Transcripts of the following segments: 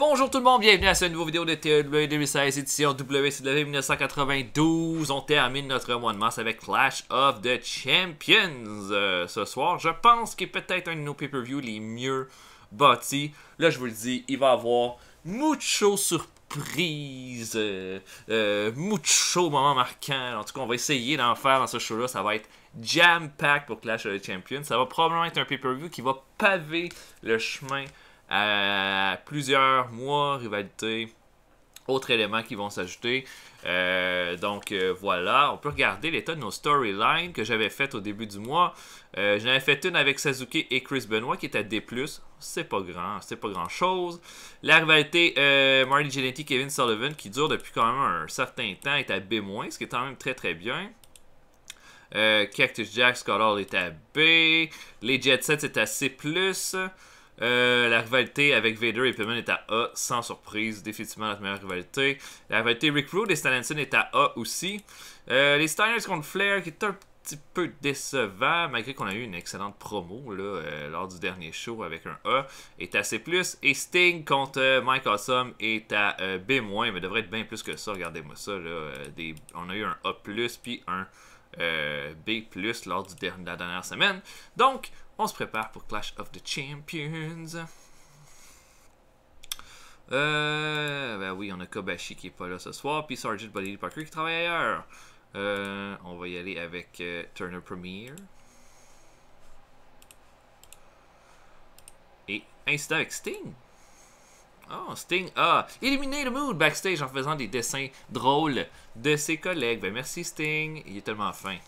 Bonjour tout le monde, bienvenue à cette nouvelle vidéo de TEW 2016 édition WCW 1992. On termine notre mois de mars avec Clash of the Champions ce soir. Je pense qu'il est peut-être un de nos pay-per-views les mieux bâtis. Là, je vous le dis, il va y avoir mucho surprise, mucho moment marquant. En tout cas, on va essayer d'en faire dans ce show-là. Ça va être jam-pack pour Clash of the Champions. Ça va probablement être un pay-per-view qui va paver le chemin à plusieurs mois, rivalité, autres éléments qui vont s'ajouter. Voilà, on peut regarder l'état de nos storylines que j'avais faites au début du mois. J'en avais fait une avec Sasuke et Chris Benoit qui était à D+. C'est pas grand chose. La rivalité Marty Jannetty, Kevin Sullivan qui dure depuis quand même un certain temps est à B-, ce qui est quand même très très bien. Cactus Jack, Scott Hall est à B. Les Jet Sets est à C+. La rivalité avec Vader et Pillman est à A, sans surprise, définitivement notre meilleure rivalité. La rivalité Rick Rude et Stan Hansen est à A aussi. Les Steiners contre Flair qui est un petit peu décevant, malgré qu'on a eu une excellente promo là, lors du dernier show avec un A, est à C+. Et Sting contre Mike Awesome est à B-, mais devrait être bien plus que ça, regardez-moi ça. Là, on a eu un A+, puis un B+, lors de la dernière semaine. Donc, on se prépare pour Clash of the Champions. Ben oui, on a Kobashi qui est pas là ce soir. Puis Sgt. Buddy Parker qui travaille ailleurs. On va y aller avec Turner Premier. Et incident avec Sting. Oh, Sting a éliminé le mood backstage en faisant des dessins drôles de ses collègues. Ben merci Sting. Il est tellement fin.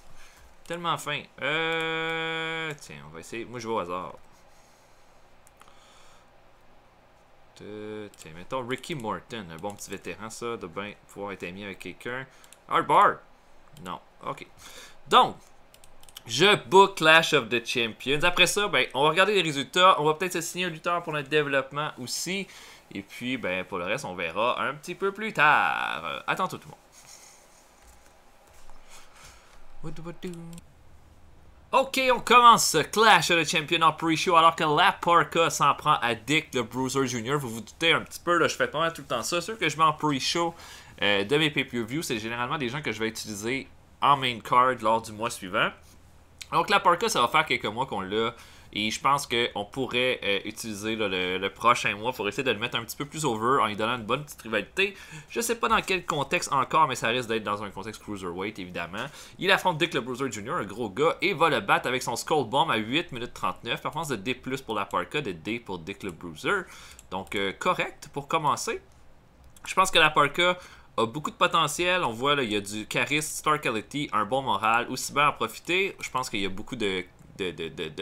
Tellement fin. Tiens, on va essayer. Moi, je vais au hasard. Tiens, mettons Ricky Morton. Un bon petit vétéran, ça, de bien pouvoir être ami avec quelqu'un. Hardbar. Non. OK. Donc, je book Clash of the Champions. Après ça, ben, on va regarder les résultats. On va peut-être se signer un lutteur pour notre développement aussi. Et puis, ben, pour le reste, on verra un petit peu plus tard. À tantôt tout le monde. Ok, on commence Clash of the Champions en pre-show alors que La Parka s'en prend à Dick le Bruiser Jr. Vous vous doutez un petit peu, là, je fais pas mal tout le temps ça. Ceux que je mets en pre-show de mes pay-per-view, c'est généralement des gens que je vais utiliser en main card lors du mois suivant. Donc La Parka, ça va faire quelques mois qu'on l'a. Et je pense qu'on pourrait utiliser là, le prochain mois pour essayer de le mettre un petit peu plus over en lui donnant une bonne petite rivalité. Je sais pas dans quel contexte encore, mais ça risque d'être dans un contexte cruiserweight évidemment. Il affronte Dick le Bruiser Jr., un gros gars, et va le battre avec son Skull Bomb à 8 minutes 39. Performance de D+ pour La Parka, de D pour Dick le Bruiser. Donc correct pour commencer. Je pense que La Parka a beaucoup de potentiel. On voit là, il y a du charisme, star quality, un bon moral. Aussi bien en profiter. Je pense qu'il y a beaucoup de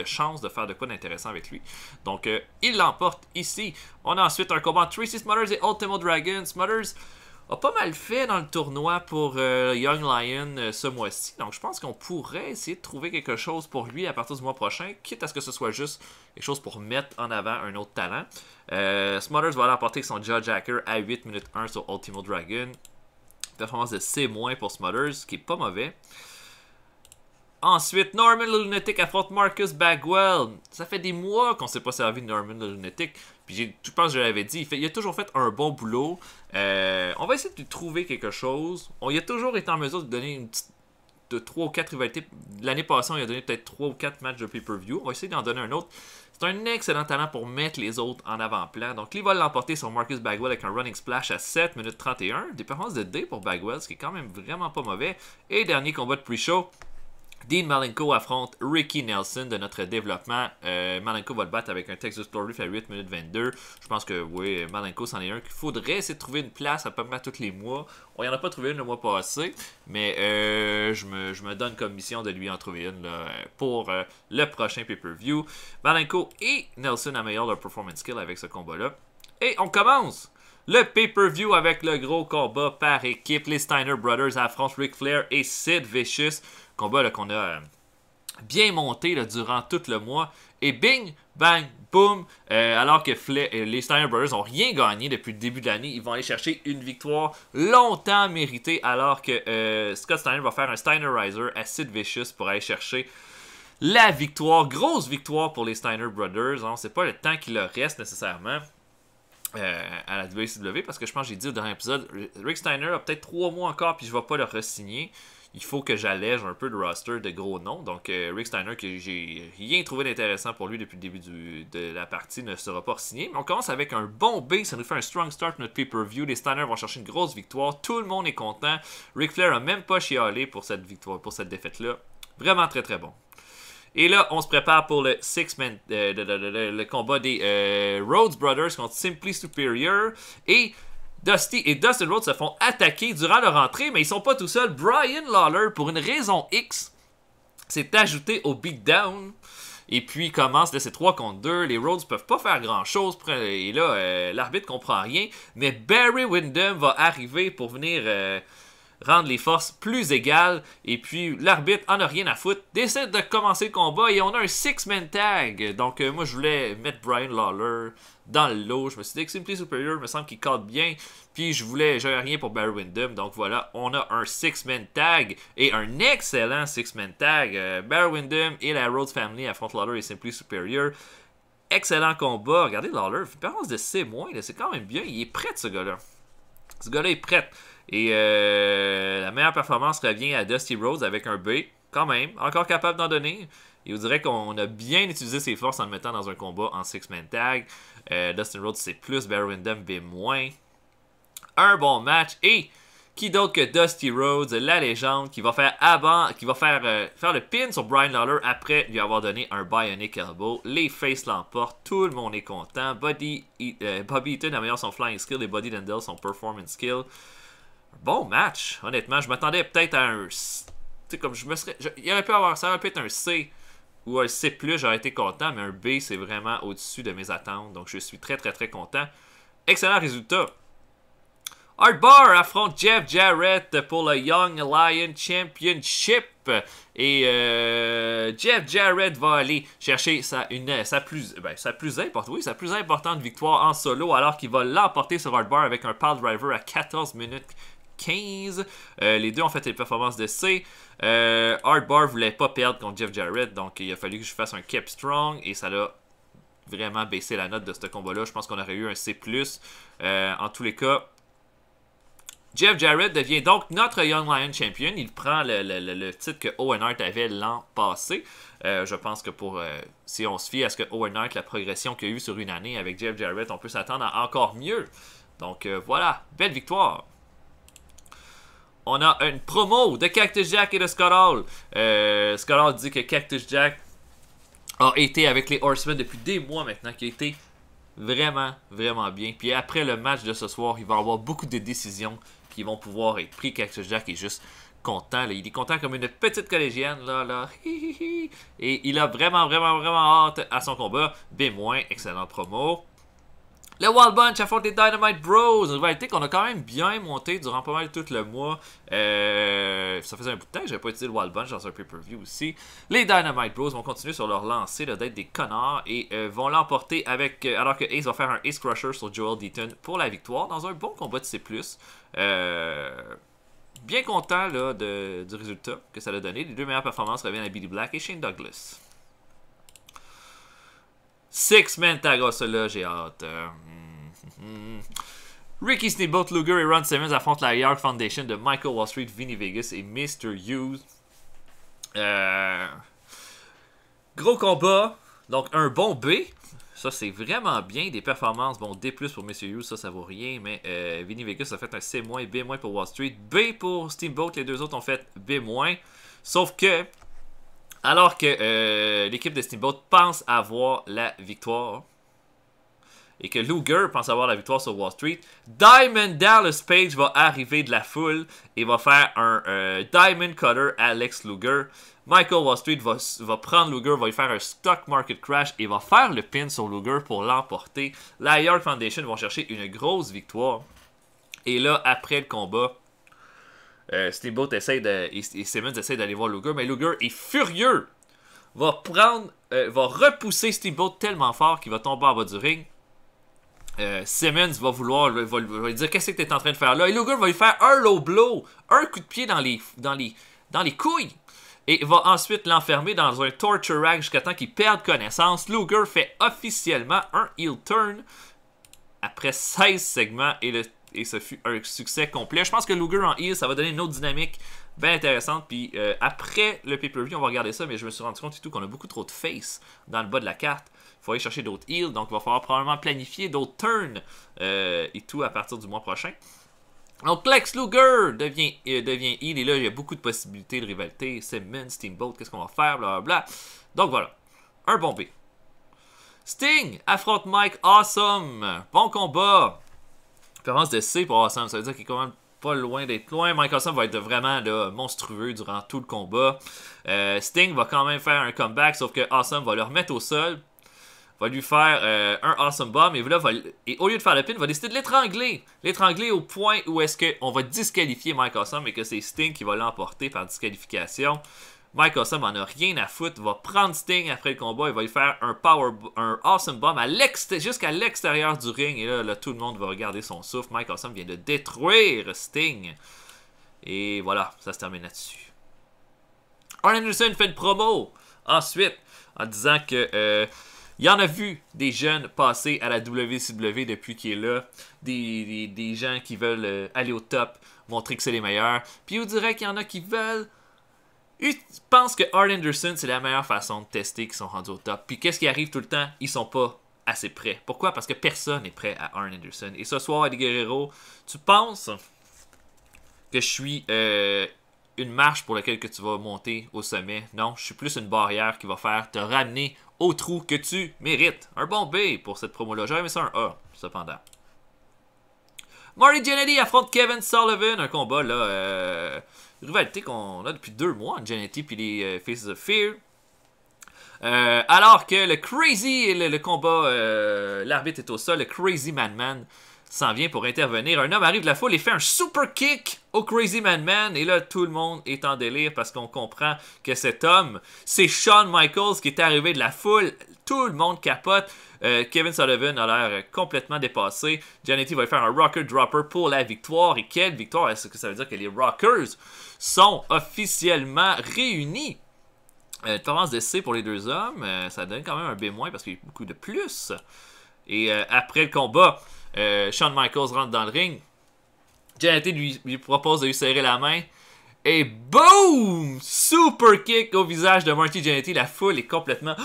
chances de faire de quoi d'intéressant avec lui. Donc, il l'emporte ici. On a ensuite un combat entre Tracy Smothers et Ultimo Dragon. Smothers a pas mal fait dans le tournoi pour Young Lion ce mois-ci. Donc, je pense qu'on pourrait essayer de trouver quelque chose pour lui à partir du mois prochain, quitte à ce que ce soit juste quelque chose pour mettre en avant un autre talent. Smothers va l'emporter avec son Jawjacker à 8 minutes 1 sur Ultimo Dragon. Performance de C- pour Smothers, ce qui est pas mauvais. Ensuite, Norman le Lunatic affronte Marcus Bagwell. Ça fait des mois qu'on ne s'est pas servi de Norman le Lunatic. Puis je pense que je l'avais dit, il a toujours fait un bon boulot. On va essayer de trouver quelque chose. Il a toujours été en mesure de donner une petite de 3 ou 4 rivalités. L'année passée, on lui a donné peut-être 3 ou 4 matchs de pay-per-view. On va essayer d'en donner un autre. C'est un excellent talent pour mettre les autres en avant-plan. Donc, il va l'emporter sur Marcus Bagwell avec un running splash à 7 minutes 31. Des performances de D pour Bagwell, ce qui est quand même vraiment pas mauvais. Et dernier combat de pre-show. Dean Malenko affronte Ricky Nelson de notre développement. Malenko va le battre avec un Texas Glory à 8 minutes 22. Je pense que oui, Malenko c'en est un qu'il faudrait essayer de trouver une place à peu près tous les mois. On n'y en a pas trouvé une le mois passé, mais je me donne comme mission de lui en trouver une là, pour le prochain pay-per-view. Malenko et Nelson améliorent leur performance skill avec ce combat-là. Et on commence le pay-per-view avec le gros combat par équipe. Les Steiner Brothers affrontent Ric Flair et Sid Vicious. Combat qu'on a bien monté là, durant tout le mois. Et bing, bang, boom. Alors que les Steiner Brothers n'ont rien gagné depuis le début de l'année. Ils vont aller chercher une victoire longtemps méritée. Alors que Scott Steiner va faire un Steinerizer à Sid Vicious pour aller chercher la victoire. Grosse victoire pour les Steiner Brothers. On ne sait pas le temps qu'il leur reste nécessairement. à la WCW, parce que je pense que j'ai dit au dernier épisode, Rick Steiner a peut-être 3 mois encore, puis je vais pas le re-signer. Il faut que j'allège un peu le roster de gros noms. Donc, Rick Steiner, que j'ai rien trouvé d'intéressant pour lui depuis le début de la partie, ne sera pas signé. Mais on commence avec un bon B. Ça nous fait un strong start notre pay-per-view. Les Steiner vont chercher une grosse victoire. Tout le monde est content. Ric Flair a même pas chialé pour cette victoire, pour cette défaite-là. Vraiment très très bon. Et là, on se prépare pour le le combat des Rhodes Brothers contre Simply Superior. Et Dusty et Dustin Rhodes se font attaquer durant leur entrée, mais ils sont pas tout seuls. Brian Lawler, pour une raison X, s'est ajouté au beatdown. Et puis commence de ces 3 contre 2. Les Rhodes peuvent pas faire grand chose. Et là, l'arbitre comprend rien. Mais Barry Windham va arriver pour venir rendre les forces plus égales. Et puis l'arbitre en a rien à foutre, décide de commencer le combat. Et on a un 6-man tag. Donc moi je voulais mettre Brian Lawler dans le lot. Je me suis dit que Simply Superior me semble qu'il cadre bien. Puis j'avais rien pour Barry Windham. Donc voilà, on a un 6-man tag. Et un excellent 6-man tag. Barry Windham et la Rhodes Family affrontent Lawler et Simply Superior. Excellent combat. Regardez Lawler, une performance de C-, c'est quand même bien. Il est prêt, ce gars-là. Ce gars-là est prêt. Et la meilleure performance revient à Dusty Rhodes avec un B. Quand même, encore capable d'en donner. Et vous dirait qu'on a bien utilisé ses forces en le mettant dans un combat en 6-man tag. Dustin Rhodes, c'est plus, Barry Windham, B-. Un bon match. Et qui d'autre que Dusty Rhodes, la légende, qui va faire faire le pin sur Brian Lawler après lui avoir donné un Bionic Elbow. Les faces l'emportent, tout le monde est content. Bobby Eaton améliore son flying skill et Buddy Landel son performance skill. Bon match, honnêtement. Je m'attendais peut-être à un... Tu sais, comme il aurait pu avoir ça, aurait pu être un C ou un C+, j'aurais été content, mais un B, c'est vraiment au-dessus de mes attentes. Donc, je suis très, très, très content. Excellent résultat. Art Barr affronte Jeff Jarrett pour le Young Lion Championship. Et Jeff Jarrett va aller chercher sa plus importante victoire en solo, alors qu'il va l'emporter sur Art Barr avec un pile driver à 14 minutes 15. Les deux ont fait des performances de C. Art Barr voulait pas perdre contre Jeff Jarrett, donc il a fallu que je fasse un keep strong et ça l'a vraiment baissé la note de ce combat-là. Je pense qu'on aurait eu un C+. En tous les cas, Jeff Jarrett devient donc notre Young Lion Champion. Il prend le titre que Owen Hart avait l'an passé. Je pense que si on se fie à ce que Owen Hart, la progression qu'il y a eu sur une année avec Jeff Jarrett, on peut s'attendre à encore mieux. Donc voilà, belle victoire. On a une promo de Cactus Jack et de Scott Hall. Scott Hall dit que Cactus Jack a été avec les Horsemen depuis des mois maintenant, qui a été vraiment, vraiment bien. Puis après le match de ce soir, il va y avoir beaucoup de décisions qui vont pouvoir être prises. Cactus Jack est juste content. Là. Il est content comme une petite collégienne. Là. Et il a vraiment, vraiment, vraiment hâte à son combat. B-, excellent promo. Le Wild Bunch affronte les Dynamite Bros. Une rivalité qu'on a quand même bien montée durant pas mal tout le mois. Ça faisait un bout de temps que j'avais pas utilisé le Wild Bunch dans un pay-per-view aussi. Les Dynamite Bros vont continuer sur leur lancée d'être des connards et vont l'emporter avec alors que Ace va faire un Ace Crusher sur Joel Deaton pour la victoire dans un bon combat de C+. Bien content là, du résultat que ça a donné. Les deux meilleures performances reviennent à Billy Black et Shane Douglas. 6-man tag, là, j'ai hâte. Ricky Steamboat Luger et Ron Simmons affrontent la York Foundation de Michael Wall Street, Vinny Vegas et Mr. Hughes. Gros combat, donc un bon B. Ça, c'est vraiment bien. Des performances, bon, D+, pour Mr. Hughes, ça vaut rien. Mais Vinny Vegas a fait un C-, B- pour Wall Street. B pour Steamboat, les deux autres ont fait B-. Sauf que, alors que l'équipe de Steamboat pense avoir la victoire et que Luger pense avoir la victoire sur Wall Street, Diamond Dallas Page va arriver de la foule et va faire un Diamond Cutter à Lex Luger. Michael Wall Street va prendre Luger, va lui faire un Stock Market Crash et va faire le pin sur Luger pour l'emporter. La York Foundation vont chercher une grosse victoire. Et là, après le combat, Steamboat et Simmons essaient d'aller voir Luger, mais Luger est furieux. Va repousser Steamboat tellement fort qu'il va tomber en bas du ring. Simmons va lui dire qu'est-ce que tu es en train de faire là. Et Luger va lui faire un low blow, un coup de pied dans les couilles. Et va ensuite l'enfermer dans un torture rack jusqu'à temps qu'il perde connaissance. Luger fait officiellement un heel turn. après 16 segments et ce fut un succès complet. Je pense que Luger en heel, ça va donner une autre dynamique bien intéressante. Puis après le pay-per-view, on va regarder ça, mais je me suis rendu compte et tout qu'on a beaucoup trop de face dans le bas de la carte. Il faut aller chercher d'autres heals, donc il va falloir probablement planifier d'autres turns et tout à partir du mois prochain. Donc Lex Luger devient heel et là il y a beaucoup de possibilités de rivalité. Simmons, Steamboat, qu'est-ce qu'on va faire, blablabla. Donc voilà, un bon B. Sting affronte Mike Awesome. Bon combat. Préférence de C pour Awesome, ça veut dire qu'il est quand même pas loin d'être loin. Mike Awesome va être vraiment là, monstrueux durant tout le combat. Sting va quand même faire un comeback, sauf que Awesome va le remettre au sol. Va lui faire un Awesome Bomb et au lieu de faire le pin, va décider de l'étrangler. L'étrangler au point où est-ce qu'on va disqualifier Mike Awesome et que c'est Sting qui va l'emporter par disqualification. Mike Awesome en a rien à foutre, va prendre Sting après le combat et va lui faire un Awesome Bomb jusqu'à l'extérieur du ring. Et là, tout le monde va regarder son souffle. Mike Awesome vient de détruire Sting. Et voilà, ça se termine là-dessus. Arn Anderson fait une promo ensuite en disant que... il y en a vu des jeunes passer à la WCW depuis qu'il est là. Des gens qui veulent aller au top, montrer que c'est les meilleurs. Puis on dirait qu'il y en a qui veulent... Ils pensent que Arn Anderson, c'est la meilleure façon de tester qu'ils sont rendus au top. Puis qu'est-ce qui arrive tout le temps? Ils sont pas assez prêts. Pourquoi? Parce que personne n'est prêt à Arn Anderson. Et ce soir, Eddie Guerrero, tu penses que je suis... une marche pour laquelle que tu vas monter au sommet. Non, je suis plus une barrière qui va faire te ramener au trou que tu mérites. Un bon B pour cette promo-là. J'aurais aimé ça un A, cependant. Marty Jannetty affronte Kevin Sullivan. Un combat, là, rivalité qu'on a depuis 2 mois, Jannetty puis les Faces of Fear. Alors que le Crazy, le combat, l'arbitre est au sol, le Crazy Man s'en vient pour intervenir. Un homme arrive de la foule et fait un super kick au Crazy Man. Et là, tout le monde est en délire parce qu'on comprend que cet homme, c'est Shawn Michaels qui est arrivé de la foule. Tout le monde capote. Kevin Sullivan a l'air complètement dépassé. Jannetty va faire un Rocker Dropper pour la victoire. Et quelle victoire! Est-ce que ça veut dire que les Rockers sont officiellement réunis? Tendance de C pour les deux hommes. Ça donne quand même un B- parce qu'il y a beaucoup de plus. Et après le combat... Shawn Michaels rentre dans le ring. Jannetty lui propose de lui serrer la main. Et boom! Super kick au visage de Marty Jannetty. La foule est complètement...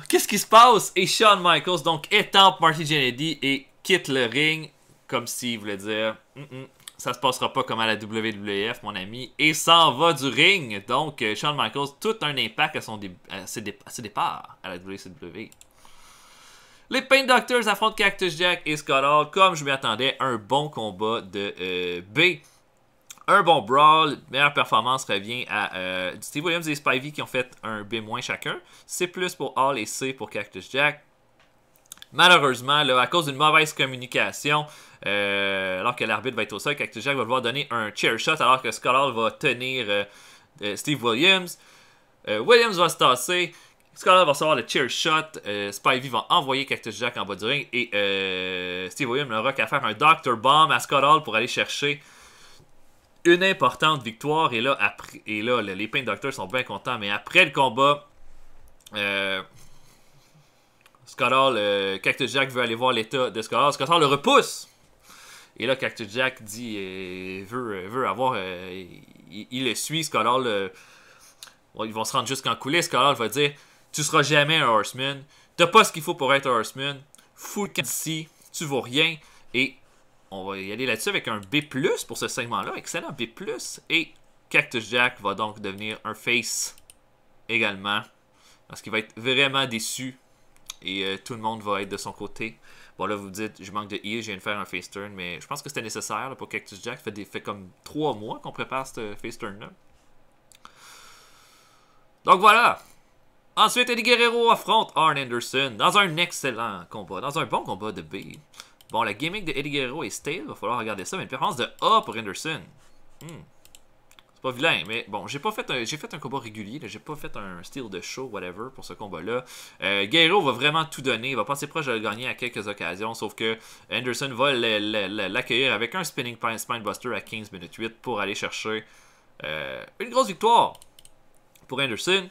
Qu'est-ce qui se passe? Et Shawn Michaels donc étampe Marty Jannetty et quitte le ring comme s'il voulait dire ça se passera pas comme à la WWF, mon ami. Et s'en va du ring. Donc Shawn Michaels, tout un impact à ses départs à la WCW. Les Pain Doctors affrontent Cactus Jack et Scott Hall. Comme je m'y attendais, un bon combat de B. Un bon brawl. Meilleure performance revient à Steve Williams et Spivey qui ont fait un B- chacun. C+ pour Hall et C pour Cactus Jack. Malheureusement, là, à cause d'une mauvaise communication, alors que l'arbitre va être au sol, Cactus Jack va devoir donner un chair shot alors que Scott Hall va tenir Steve Williams. Williams va se tasser. Scott Hall va recevoir le chair shot. Spivey va envoyer Cactus Jack en bas du ring. Et Steve Williams n'aura qu'à faire un Dr. Bomb à Scott Hall pour aller chercher une importante victoire. Et là, les Pain Doctors sont bien contents. Mais après le combat, Scott Hall, Cactus Jack veut aller voir l'état de Scott Hall. Scott Hall le repousse. Et là, Cactus Jack dit veut avoir... il le suit. Scott Hall... ils vont se rendre jusqu'en coulisses. Scott Hall va dire... Tu seras jamais un Horseman. T'as pas ce qu'il faut pour être un Horseman. Fous le camp d'ici. Tu vaux rien. Et on va y aller là-dessus avec un B+ pour ce segment-là. Excellent B+. Et Cactus Jack va donc devenir un face également. Parce qu'il va être vraiment déçu. Et tout le monde va être de son côté. Bon là, vous vous dites, je manque de heal, je viens de faire un face turn. Mais je pense que c'était nécessaire là, pour Cactus Jack. Ça fait comme 3 mois qu'on prépare ce face turn-là. Donc voilà. Ensuite, Eddie Guerrero affronte Arn Anderson dans un excellent combat, dans un bon combat de B. Bon, la gimmick de Eddie Guerrero est stale, il va falloir regarder ça, mais une performance de A pour Anderson. C'est pas vilain, mais bon, j'ai fait un combat régulier, j'ai pas fait un style de show, whatever, pour ce combat-là. Guerrero va vraiment tout donner, il va passer proche de le gagner à quelques occasions, sauf que Anderson va l'accueillir avec un Spinning Spinebuster à 15 minutes 8 pour aller chercher une grosse victoire pour Anderson.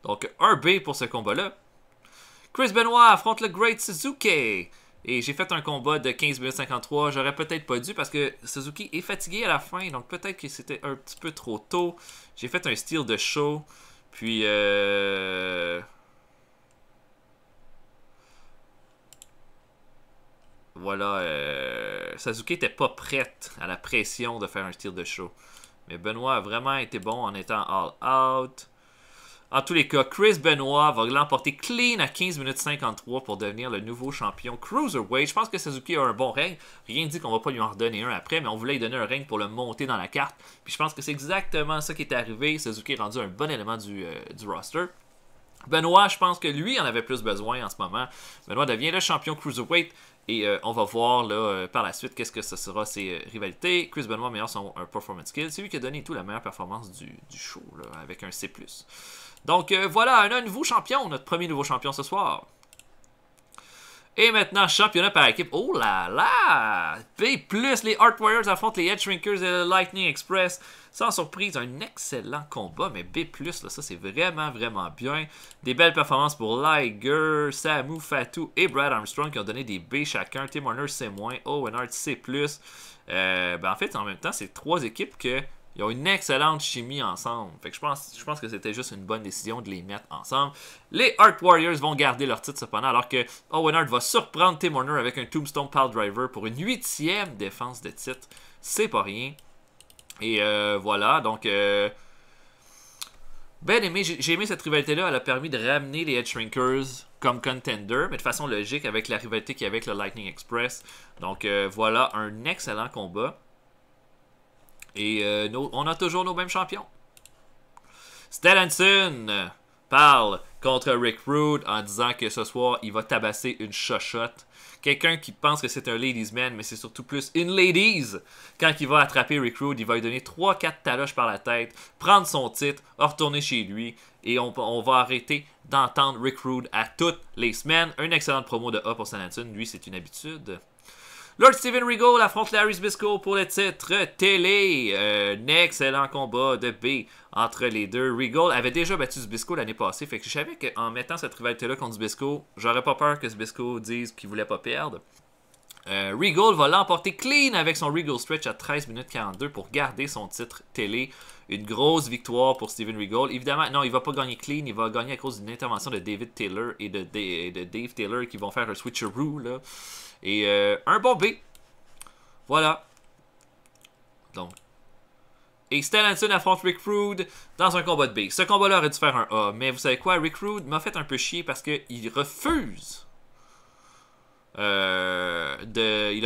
Donc, un B pour ce combat-là. Chris Benoit affronte le Great Suzuki. Et j'ai fait un combat de 15 minutes 53. J'aurais peut-être pas dû parce que Suzuki est fatigué à la fin. Donc peut-être que c'était un petit peu trop tôt. J'ai fait un style de show. Puis voilà. Suzuki était pas prête à la pression de faire un style de show. Mais Benoit a vraiment été bon en étant all out. En tous les cas, Chris Benoit va l'emporter clean à 15 minutes 53 pour devenir le nouveau champion Cruiserweight. Je pense que Suzuki a un bon règne. Rien ne dit qu'on va pas lui en redonner un après, mais on voulait lui donner un règne pour le monter dans la carte. Puis je pense que c'est exactement ça qui est arrivé. Suzuki est rendu un bon élément du roster. Benoit, je pense que lui en avait plus besoin en ce moment. Benoit devient le champion Cruiserweight. Et on va voir là, par la suite qu'est-ce que ce sera ses rivalités. Chris Benoit meilleur son performance skill. C'est lui qui a donné tout la meilleure performance du show là, avec un C+. Donc voilà, un nouveau champion, notre premier nouveau champion ce soir. Et maintenant, championnat par équipe. Oh là là! B+, les Art Warriors affrontent les Edge Shrinkers et le Lightning Express. Sans surprise, un excellent combat, mais B+, là, ça c'est vraiment, vraiment bien. Des belles performances pour Liger, Samu, Fatou et Brad Armstrong qui ont donné des B chacun. Tim Warner C-, Owen Hart C+. En fait, en même temps, c'est trois équipes ils ont une excellente chimie ensemble. Fait que je pense que c'était juste une bonne décision de les mettre ensemble. Les Art Warriors vont garder leur titre cependant, alors que Owen Hart va surprendre Tim Warner avec un Tombstone Pile Driver pour une 8e défense de titre. C'est pas rien. Et voilà, donc ben aimé, j'ai aimé cette rivalité-là. Elle a permis de ramener les Edge Shrinkers comme contender, mais de façon logique avec la rivalité qu'il y avait avec le Lightning Express. Donc voilà, un excellent combat. Et on a toujours nos mêmes champions. Stellanson parle contre Rick Rude en disant que ce soir, il va tabasser une chochotte. Quelqu'un qui pense que c'est un ladies man, mais c'est surtout plus une ladies. Quand il va attraper Rick Rude, il va lui donner 3-4 taloches par la tête, prendre son titre, retourner chez lui, et on va arrêter d'entendre Rick Rude à toutes les semaines. Une excellente promo de A pour Stellanson, lui c'est une habitude. Lord Steven Regal affronte Larry Zbyszko pour le titre télé. Un excellent combat de B entre les deux. Regal avait déjà battu Zbyszko l'année passée. Fait que je savais qu'en mettant cette rivalité-là contre Zbyszko, j'aurais pas peur que Zbyszko dise qu'il voulait pas perdre. Regal va l'emporter clean avec son Regal Stretch à 13 minutes 42 pour garder son titre télé. Une grosse victoire pour Steven Regal. Évidemment, non, il va pas gagner clean. Il va gagner à cause d'une intervention de David Taylor et de Dave Taylor qui vont faire un switcheroo, là. Et un bon B. Voilà. Donc. Et Stellanson affronte Rick Rude dans un combat de B. Ce combat-là aurait dû faire un A. Mais vous savez quoi? Rick Rude m'a fait un peu chier parce qu'il refuse. Il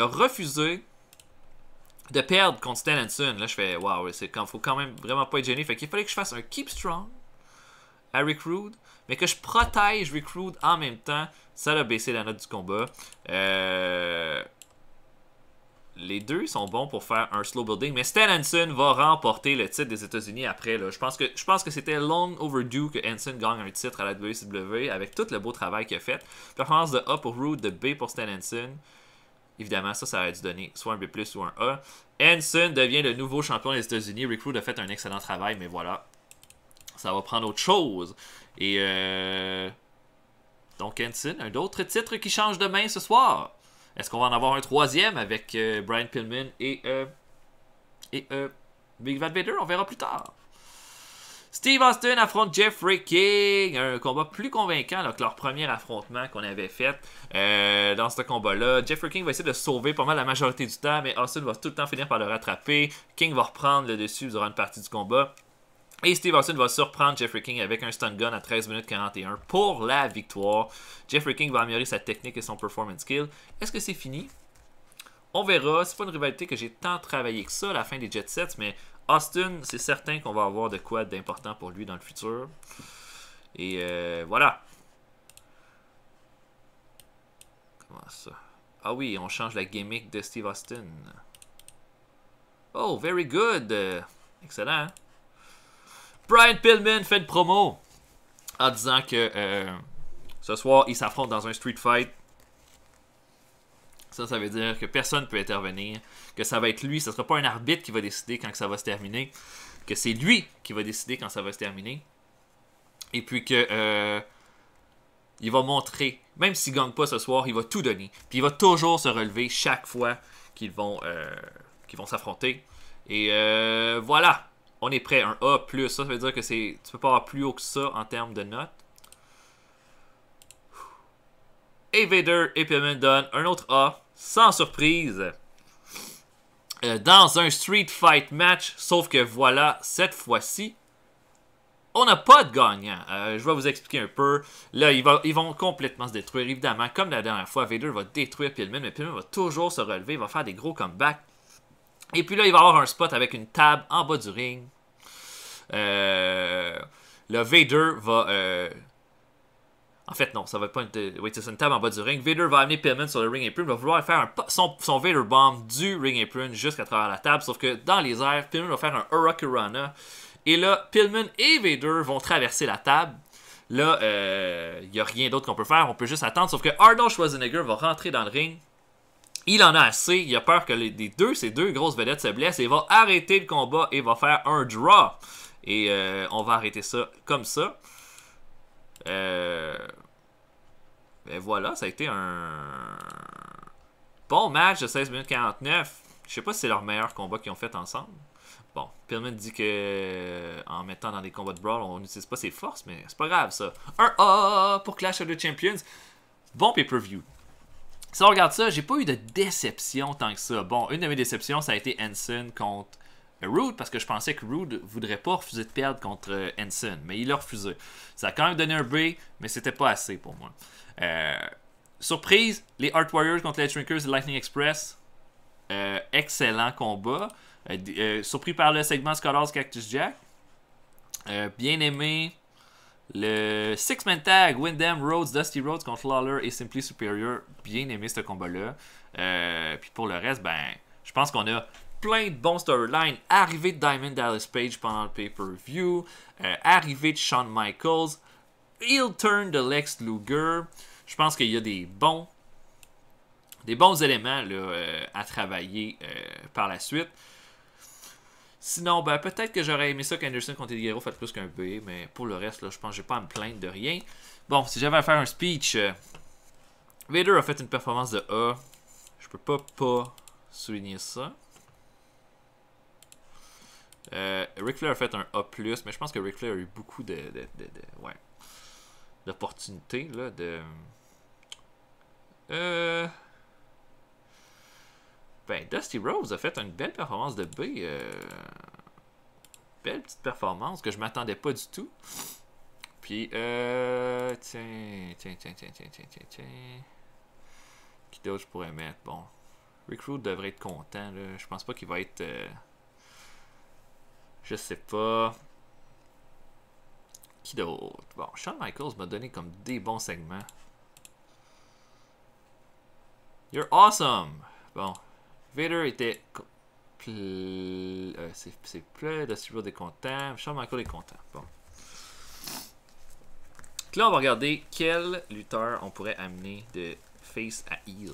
a refusé de perdre contre Stellanson. Là, je fais waouh, faut quand même vraiment pas être gêné. Fait qu'il fallait que je fasse un keep strong à Rick Rude, mais que je protège Rick Rude en même temps. Ça a baissé la note du combat. Les deux sont bons pour faire un slow building, mais Stellanson va remporter le titre des États-Unis après. Là. Je pense que c'était long overdue que Hanson gagne un titre à la WCW avec tout le beau travail qu'il a fait. Performance de A pour Rude, de B pour Stellanson. Évidemment, ça aurait dû donner soit un B+, ou un A. Hanson devient le nouveau champion des États-Unis. Rick Rude a fait un excellent travail, mais voilà. Ça va prendre autre chose. Et donc Hanson, un autre titre qui change de main ce soir. Est-ce qu'on va en avoir un troisième avec Brian Pillman et Big Van Vader? On verra plus tard. Steve Austin affronte Jeffrey King. Un combat plus convaincant là, que leur premier affrontement qu'on avait fait dans ce combat-là. Jeffrey King va essayer de sauver pas mal la majorité du temps, mais Austin va tout le temps finir par le rattraper. King va reprendre le dessus durant une partie du combat. Et Steve Austin va surprendre Jeffrey King avec un stun gun à 13 minutes 41 pour la victoire. Jeffrey King va améliorer sa technique et son performance skill. Est-ce que c'est fini? On verra. C'est pas une rivalité que j'ai tant travaillé que ça à la fin des Jet Sets, mais Austin, c'est certain qu'on va avoir de quoi d'important pour lui dans le futur. Et voilà. Comment ça? Ah oui, on change la gimmick de Steve Austin. Oh, very good. Excellent. Brian Pillman fait une promo en disant que ce soir, il s'affronte dans un street fight. Ça veut dire que personne ne peut intervenir. Que ça va être lui. Ce ne sera pas un arbitre qui va décider quand ça va se terminer. Que c'est lui qui va décider quand ça va se terminer. Et puis que il il va montrer, même s'il gagne pas ce soir, il va tout donner. Puis il va toujours se relever chaque fois qu'ils vont s'affronter. Et voilà, on est prêt. Un A+, ça veut dire que tu peux pas avoir plus haut que ça en termes de notes. Et Vader et Pillman donnent un autre A, sans surprise, dans un Street Fight match. Sauf que voilà, cette fois-ci, on n'a pas de gagnant. Je vais vous expliquer un peu. Là, ils vont complètement se détruire. Évidemment, comme la dernière fois, Vader va détruire Pillman, mais Pillman va toujours se relever, il va faire des gros comebacks. Et puis là, il va avoir un spot avec une table en bas du ring. Le Vader va... En fait, non, ça va pas être... Oui, c'est une table en bas du ring. Vader va amener Pillman sur le ring apron. Il va vouloir faire son Vader Bomb du ring apron jusqu'à travers la table. Sauf que dans les airs, Pillman va faire un Hurricanrana. Et là, Pillman et Vader vont traverser la table. Là, il n'y a rien d'autre qu'on peut faire. On peut juste attendre. Sauf que Arnold Schwarzenegger va rentrer dans le ring. Il en a assez. Il a peur que ces deux grosses vedettes se blessent. Et il va arrêter le combat et va faire un draw. Et on va arrêter ça comme ça. Et voilà, ça a été un bon match de 16 minutes 49. Je sais pas si c'est leur meilleur combat qu'ils ont fait ensemble. Bon, Pillman dit que en mettant dans des combats de brawl, on n'utilise pas ses forces, mais c'est pas grave ça. Un A pour Clash of the Champions. Bon pay-per-view. Si on regarde ça, j'ai pas eu de déception tant que ça. Bon, une de mes déceptions, ça a été Henson contre Rude, parce que je pensais que Rude voudrait pas refuser de perdre contre Henson, mais il a refusé. Ça a quand même donné un B, mais c'était pas assez pour moi. Surprise, les Heart Warriors contre les Shrinkers et Lightning Express. Excellent combat. Surpris par le segment Scott Cactus Jack. Bien aimé. Le Six-Man Tag, Windham, Rhodes, Dusty Rhodes contre Lawler et Simply Superior. Bien aimé ce combat-là. Puis pour le reste, ben, je pense qu'on a plein de bons storylines. Arrivée de Diamond Dallas Page pendant le pay-per-view. Arrivée de Shawn Michaels. Heel turn de Lex Luger. Je pense qu'il y a des bons éléments là, à travailler par la suite. Sinon, ben, peut-être que j'aurais aimé ça qu'Anderson contre Eddie Guerrero fasse plus qu'un B, mais pour le reste, là, je pense que j'ai pas à me plaindre de rien. Bon, si j'avais à faire un speech, Vader a fait une performance de A. Je peux pas souligner ça. Ric Flair a fait un A+, mais je pense que Ric Flair a eu beaucoup d'opportunités, là, Ben, Dusty Rhodes a fait une belle performance de B. Belle petite performance que je m'attendais pas du tout. Puis, tiens. Qui d'autre je pourrais mettre? Bon, Rick Rude devrait être content, là. Je pense pas qu'il va être... je sais pas. Qui d'autre? Bon, Shawn Michaels m'a donné comme des bons segments. You're awesome! Bon. Vader était... c'est plein. Dusty Rhodes est content. Shawn Michaels est content. Bon. Donc là, on va regarder quel lutteur on pourrait amener de face à heel.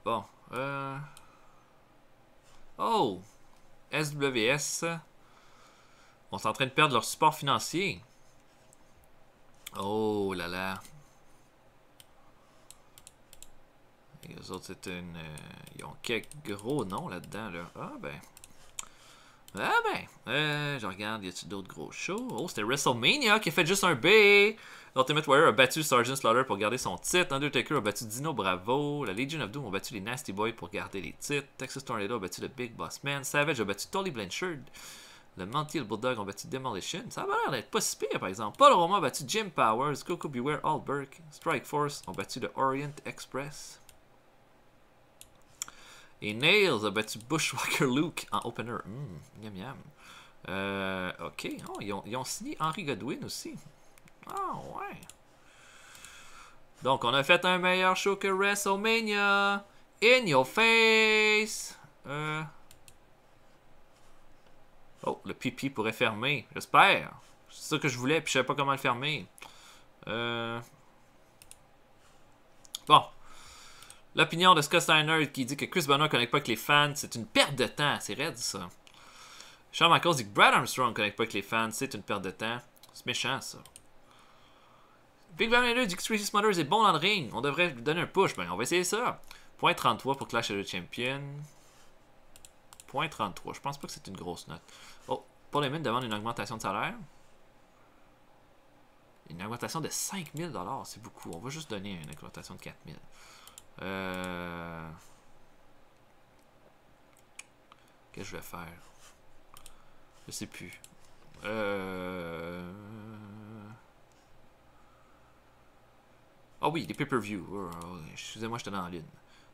Bon. Oh! SWS. On est en train de perdre leur support financier. Oh là là. Et eux autres, c'est une... ils ont quelques gros noms là-dedans, là. Ah ben. Je regarde, y a-t-il d'autres gros shows? Oh, c'était WrestleMania qui a fait juste un B. Ultimate Warrior a battu Sergeant Slaughter pour garder son titre. Undertaker a battu Dino Bravo. La Legion of Doom a battu les Nasty Boys pour garder les titres. Texas Tornado a battu le Big Boss Man. Savage a battu Tully Blanchard. Le Monty et le Bulldog ont battu Demolition. Ça a l'air d'être pas si pire, par exemple. Paul Roma a battu Jim Powers. Coco Beware, All Burke. Strike Force ont battu le Orient Express. Et Nails a battu Bushwhacker Luke en opener. Miam miam. Ok. Oh, ils ont signé Henry Godwin aussi. Ah, ouais. Donc, on a fait un meilleur show que WrestleMania. In your face. Oh, le pipi pourrait fermer. J'espère. C'est ça que je voulais, puis je savais pas comment le fermer. Bon. L'opinion de Scott Steiner qui dit que Chris Benoit ne connecte pas avec les fans, c'est une perte de temps. C'est raide, ça. Shawn Michaels dit que Brad Armstrong ne connecte pas avec les fans, c'est une perte de temps. C'est méchant, ça. Big Van Vader dit que Tracy Smothers est bon dans le ring. On devrait lui donner un push. Ben, on va essayer ça. Point 33 pour Clash of the Champions. Point 33. Je pense pas que c'est une grosse note. Oh, Paul Heyman demande une augmentation de salaire. Une augmentation de 5000 $. C'est beaucoup. On va juste donner une augmentation de 4000. Qu'est-ce que je vais faire? Je sais plus. Ah oui, les pay-per-view. Excusez-moi, j'étais dans la lune.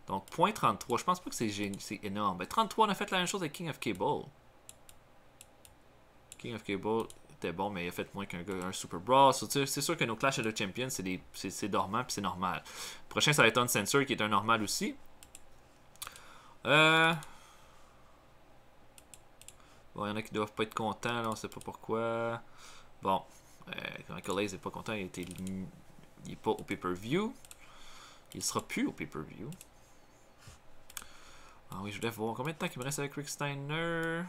Donc, point 33. Je pense pas que c'est énorme. Ben, 33, on a fait la même chose avec King of Cable. King of Cable était bon, mais il a fait moins qu'un gars, un Super Brawl. C'est sûr que nos Clash of the Champions, c'est dormant puis c'est normal. Le prochain, ça va être Uncensored, qui est un normal aussi. Bon, il y en a qui doivent pas être contents, là, on sait pas pourquoi. Bon, Michael Hayes n'est pas content, il est pas au pay-per-view. Il sera plus au pay-per-view. Ah oui, je voulais voir combien de temps il me reste avec Rick Steiner.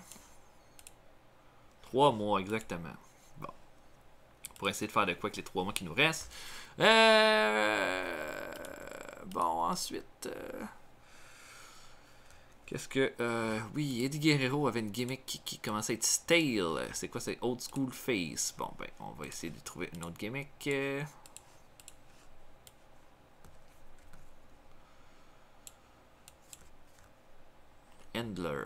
3 mois, exactement. Bon. Pour essayer de faire de quoi avec les 3 mois qui nous restent. Bon, ensuite... Qu'est-ce que... oui, Eddie Guerrero avait une gimmick qui commençait à être stale. C'est quoi? C'est Old School Face. Bon, ben, on va essayer de trouver une autre gimmick. Endler.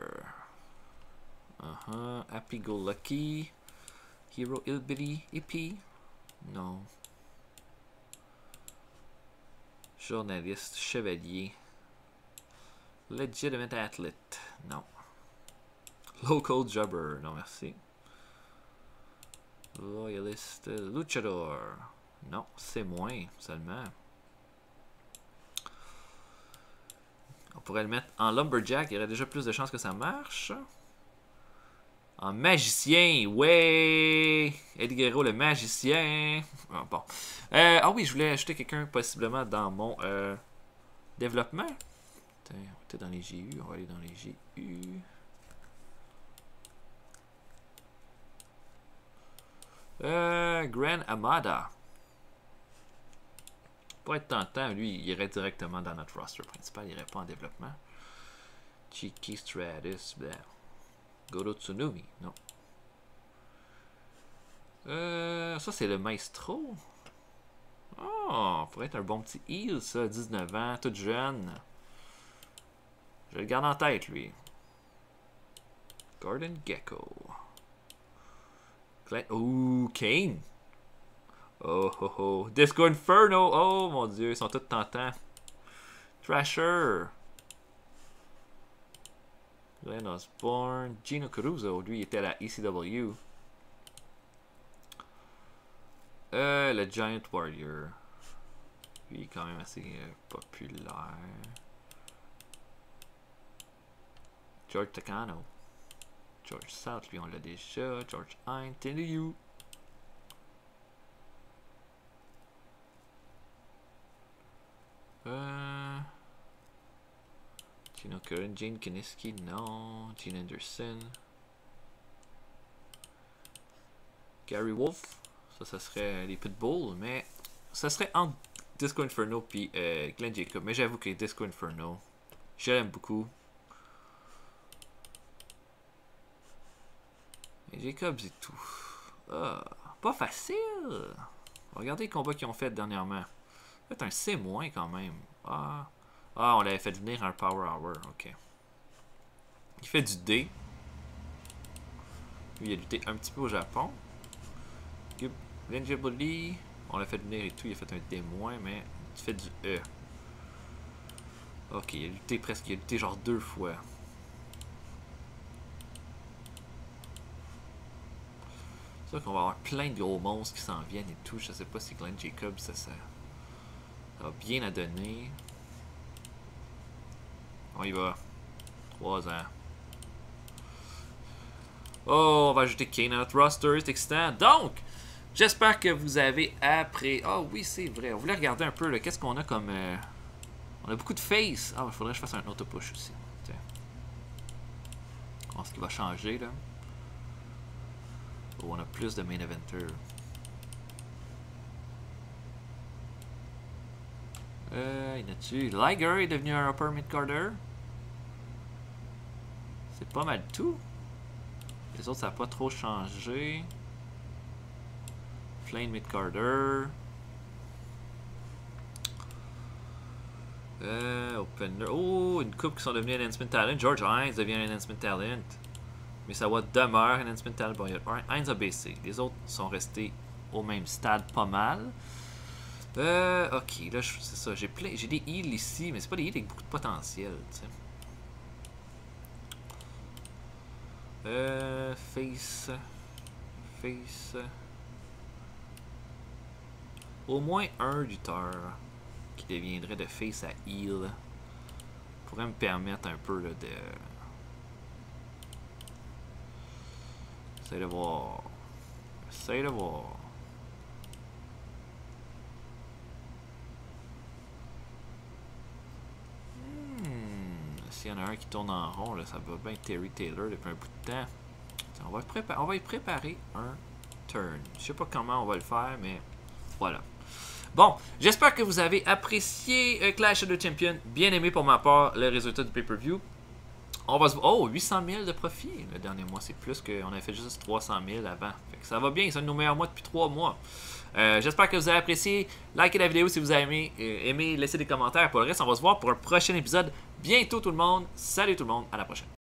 Happy Go Lucky. Hero Hillbilly Hippie. Non. Journaliste. Chevalier. Legitimate Athlete. Non. Local Jobber. Non, merci. Loyalist. Luchador. Non, c'est moins seulement. On pourrait le mettre en Lumberjack. Il y aurait déjà plus de chances que ça marche. En magicien, ouais! Eddie Guerrero, le magicien. Ah, bon. Ah oui, je voulais ajouter quelqu'un possiblement dans mon développement. On était dans les GU, on va aller dans les GU. Grand Amada. Pour être tentant, lui, il irait directement dans notre roster principal, il irait pas en développement. Cheeky Stratus, blah. Goro Tsunumi, non. Ça c'est le Maestro. Oh, pourrait être un bon petit heel, ça, 19 ans, tout jeune. Je le garde en tête, lui. Gordon Gecko. Ouh, Kane. Oh, oh, oh. Disco Inferno. Oh, mon Dieu, ils sont tous tentants. Thrasher. Glenn Osborne. Gino Caruso, lui, il était à la ECW. Le Giant Warrior. Lui, il est quand même assez populaire. George Takano. George South, lui, on l'a déjà. George Hine, TNU. Gino Curran, Gene Kiniski, non. Gene Anderson. Gary Wolf, ça serait les Pitbull, mais ça serait entre Disco Inferno puis Glenn Jacob. Mais j'avoue que Disco Inferno, je l'aime beaucoup. Et Jacob, c'est tout. Ah, pas facile. Regardez les combats qu'ils ont fait dernièrement. C'est un C- quand même. Ah, on l'avait fait venir un Power Hour. Ok. Il fait du D. Lui, il a lutté un petit peu au Japon. Glenn Bully, on l'a fait venir et tout. Il a fait un D-, mais il fait du E. Ok, il a lutté presque. Il a lutté genre 2 fois. C'est sûr qu'on va avoir plein de gros monstres qui s'en viennent et tout. Je sais pas si Glenn Jacob, ça va bien à donner. On y va. 3 ans. Oh, on va ajouter Kane à notre roster. C'est excitant. Donc, j'espère que vous avez appris. Ah oui, c'est vrai. On voulait regarder un peu qu'est-ce qu'on a comme On a beaucoup de face. Ah, il faudrait que je fasse un auto-push aussi. Tiens. On va ce qui va changer là. Oh, on a plus de main eventer. Il y en a-tu? Liger est devenu un upper mid-carder. C'est pas mal tout. Les autres, ça n'a pas trop changé. Flame mid-carder. Opener. Oh, une coupe qui sont devenus Enhancement Talent. George Hines devient un Enhancement Talent. Mais ça va demeure un Enhancement Talent. Bon, Hines a baissé. Les autres sont restés au même stade pas mal. Ok, là, c'est ça. J'ai des heals ici, mais c'est pas des heals avec beaucoup de potentiel, tu sais. Face. Au moins un lutteur qui deviendrait de face à heal pourrait me permettre un peu là, de. Essaye de voir. S'il y en a un qui tourne en rond, là, ça va bien Terry Taylor depuis un bout de temps. On va y préparer un turn. Je sais pas comment on va le faire, mais voilà. Bon, j'espère que vous avez apprécié Clash of the Champions. Bien aimé pour ma part le résultat du pay-per-view. On va se... Oh, 800 000 de profit le dernier mois. C'est plus qu'on avait fait juste 300 000 avant. Fait que ça va bien, c'est un de nos meilleurs mois depuis 3 mois. J'espère que vous avez apprécié. Likez la vidéo si vous avez aimé. Laissez des commentaires. Pour le reste, on va se voir pour un prochain épisode bientôt tout le monde. Salut tout le monde, à la prochaine.